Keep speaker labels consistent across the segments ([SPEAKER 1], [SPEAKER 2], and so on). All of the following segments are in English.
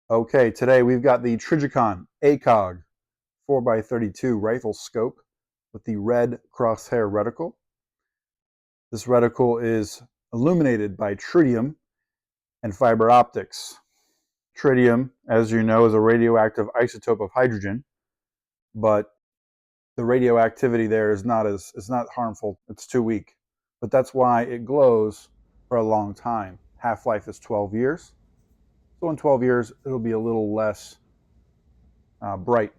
[SPEAKER 1] Okay, today we've got the Trijicon ACOG 4x32 Riflescope with the red crosshair reticle. This reticle is illuminated by tritium and fiber optics. Tritium, as you know, is a radioactive isotope of hydrogen, but the radioactivity there is it's not harmful. It's too weak. But that's why it glows for a long time. Half-life is 12 years. So in 12 years, it'll be a little less bright.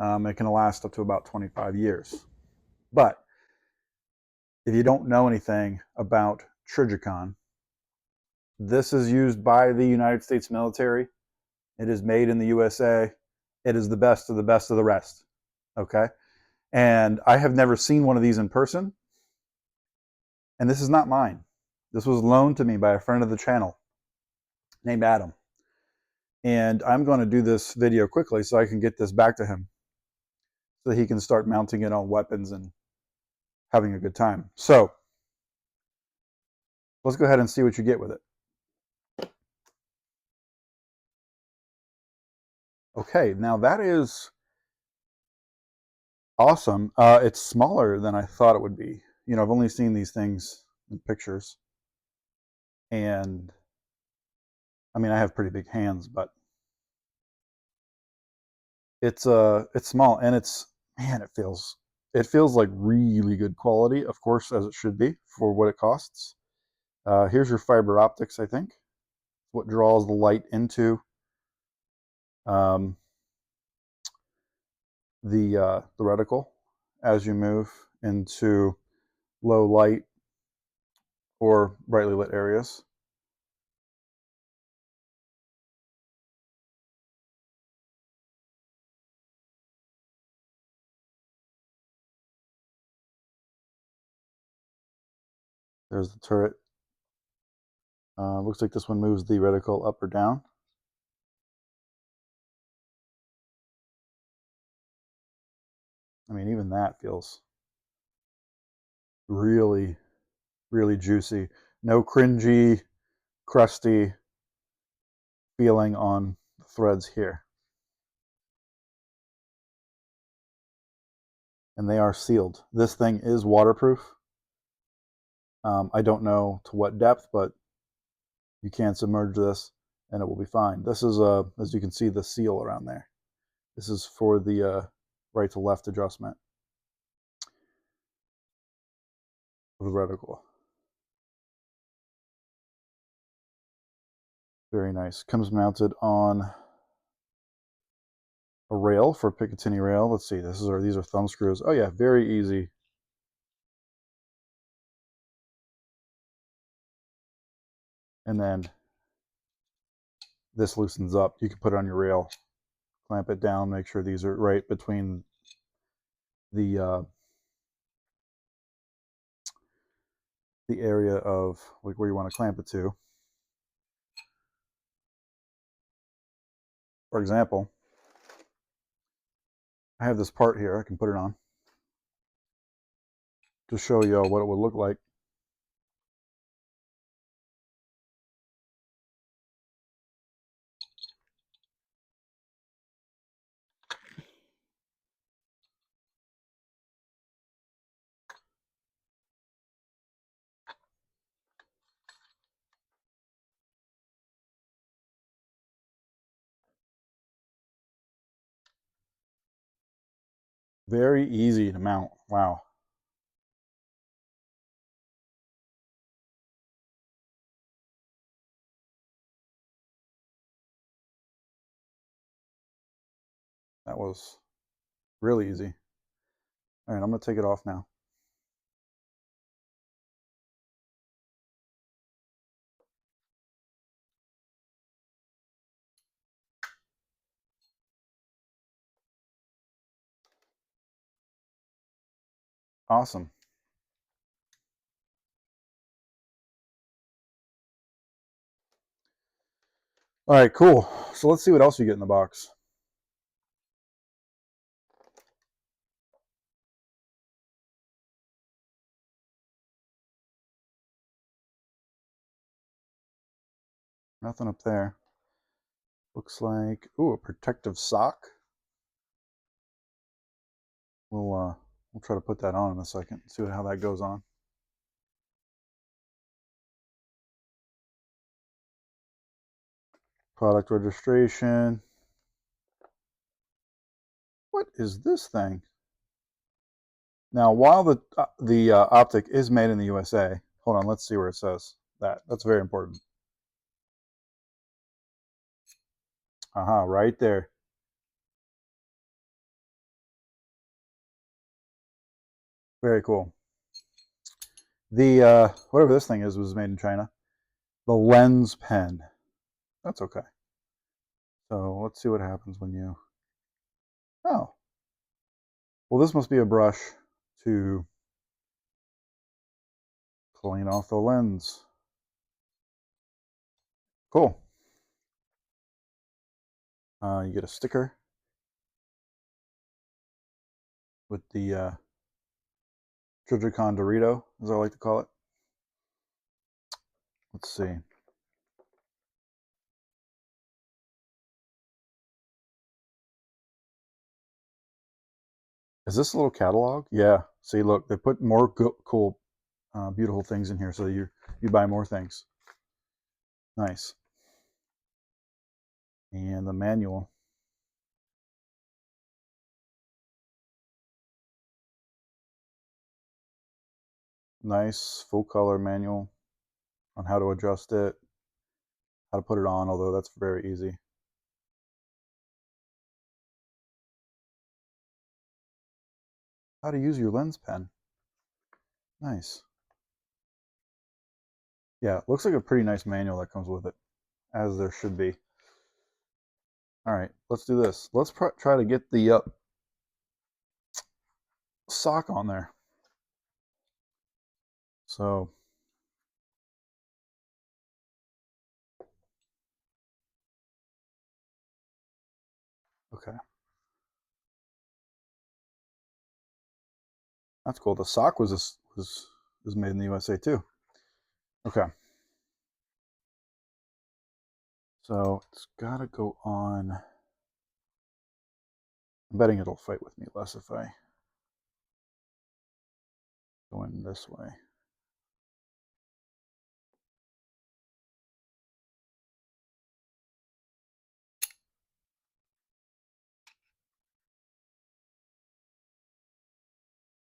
[SPEAKER 1] It can last up to about 25 years. But if you don't know anything about Trijicon, this is used by the United States military. It is made in the USA. It is the best of the best of the rest. Okay? And I have never seen one of these in person. And this is not mine. This was loaned to me by a friend of the channel named Adam. And I'm going to do this video quickly so I can get this back to him so that he can start mounting it on weapons and having a good time. So let's go ahead and see what you get with it. Okay, now that is awesome. It's smaller than I thought it would be. You know, I've only seen these things in pictures. And I mean, I have pretty big hands, but it's small, and man, it feels like really good quality, of course, as it should be for what it costs. Here's your fiber optics, I think. What draws the light into the reticle as you move into low light or brightly lit areas. There's the turret. Looks like this one moves the reticle up or down. I mean, even that feels really, really juicy. No cringy, crusty feeling on the threads here. And they are sealed. This thing is waterproof. I don't know to what depth, but you can submerge this and it will be fine. This is, as you can see, the seal around there. This is for the right to left adjustment of the reticle. Very nice. Comes mounted on a rail for Picatinny rail. Let's see, these are thumb screws. Oh yeah, very easy. And then this loosens up. You can put it on your rail, clamp it down, make sure these are right between the area of like where you want to clamp it to. For example, I have this part here. I can put it on to show you what it would look like. Very easy to mount. Wow. That was really easy. All right, I'm going to take it off now. Awesome. All right, cool. So let's see what else you get in the box. Nothing up there. Looks like, ooh, a protective sock. We'll try to put that on in a second, see how that goes on. Product registration. What is this thing? Now, while the optic is made in the USA, hold on, let's see where it says that. That's very important. Aha, right there. Very cool. The whatever this thing is was made in China. The lens pen. That's okay. So let's see what happens when you. Oh, well, this must be a brush to clean off the lens. Cool. You get a sticker with the Trijicon Dorito, as I like to call it. Let's see. Is this a little catalog? Yeah. See, look, they put more cool, beautiful things in here so that you buy more things. Nice. And the manual. Nice full color manual on how to adjust it, how to put it on, although that's very easy. How to use your lens pen. Nice. Yeah, looks like a pretty nice manual that comes with it, as there should be. All right, let's do this. Let's try to get the sock on there. So, okay. That's cool. The sock was made in the USA too. Okay. So it's got to go on. I'm betting it'll fight with me less if I go in this way.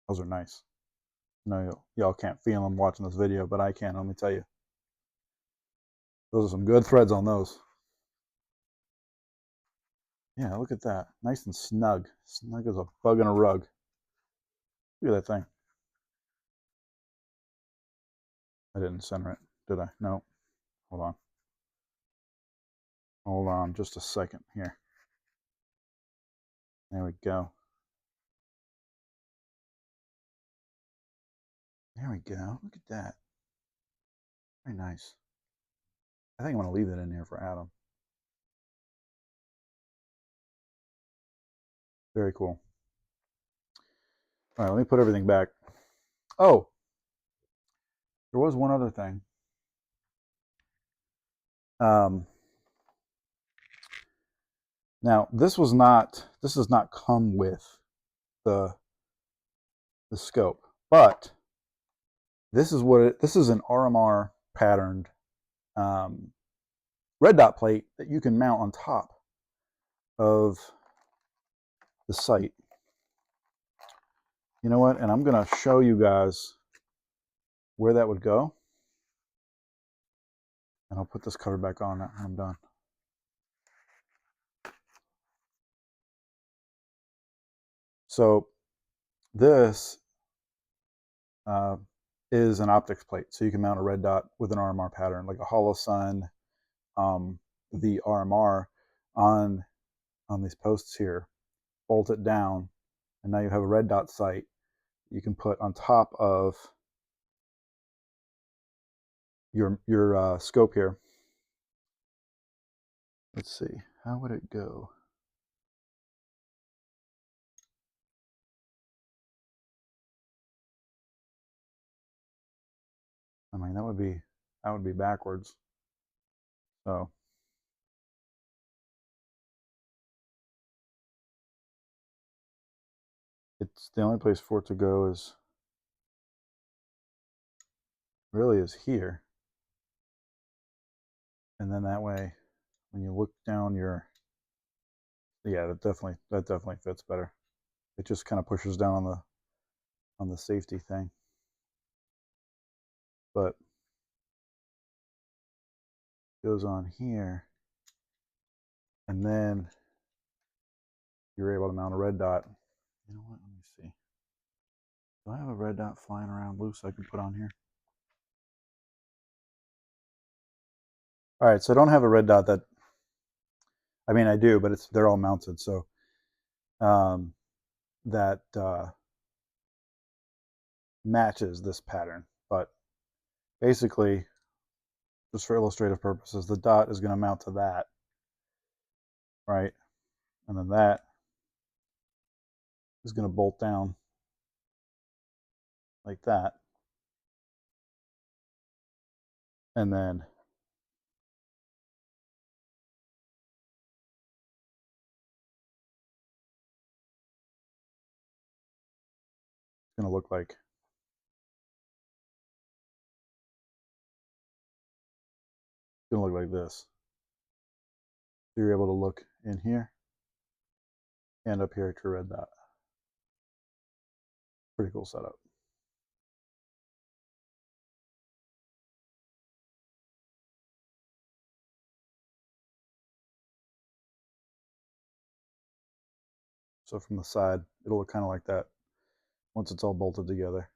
[SPEAKER 1] Those are nice. No, y'all can't feel them watching this video, but I can, let me tell you. Those are some good threads on those. Yeah, look at that. Nice and snug. Snug as a bug in a rug. Look at that thing. I didn't center it, did I? No. Hold on. Hold on just a second here. There we go. There we go. Look at that. Very nice. I think I'm going to leave it in here for Adam. Very cool. All right, let me put everything back. Oh, there was one other thing. Now this does not come with the scope, but this is an RMR patterned red dot plate that you can mount on top of the sight. You know what? And I'm going to show you guys where that would go. And I'll put this cover back on when I'm done. So this is an optics plate. So you can mount a red dot with an RMR pattern, like a hollow sun, the RMR on these posts here, bolt it down, and now you have a red dot sight you can put on top of your scope here. Let's see, how would it go? I mean, that would be backwards. So it's the only place for it to go is really is here. And then that way, when you look down your, yeah, that definitely fits better. It just kind of pushes down on the safety thing. But goes on here, and then you're able to mount a red dot. You know what? Let me see. Do I have a red dot flying around loose I can put on here? All right, so I don't have a red dot that, I mean, I do, but they're all mounted, so that matches this pattern. But basically, just for illustrative purposes, the dot is going to mount to that, right? And then that is going to bolt down like that. And then it's going to look like this. So you're able to look in here and up here at your red dot. Pretty cool setup. So from the side, it'll look kind of like that once it's all bolted together.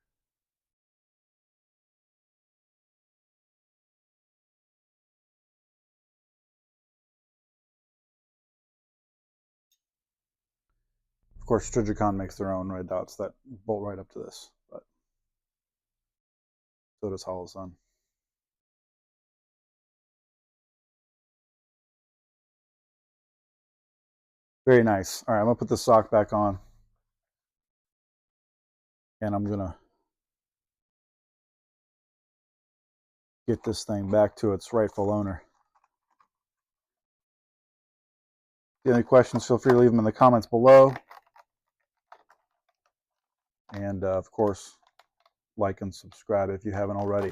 [SPEAKER 1] Of course, Trijicon makes their own red dots that bolt right up to this, but so does Holosun. Very nice. All right, I'm gonna put the sock back on, and I'm gonna get this thing back to its rightful owner. If you have any questions, feel free to leave them in the comments below. And of course, like and subscribe if you haven't already.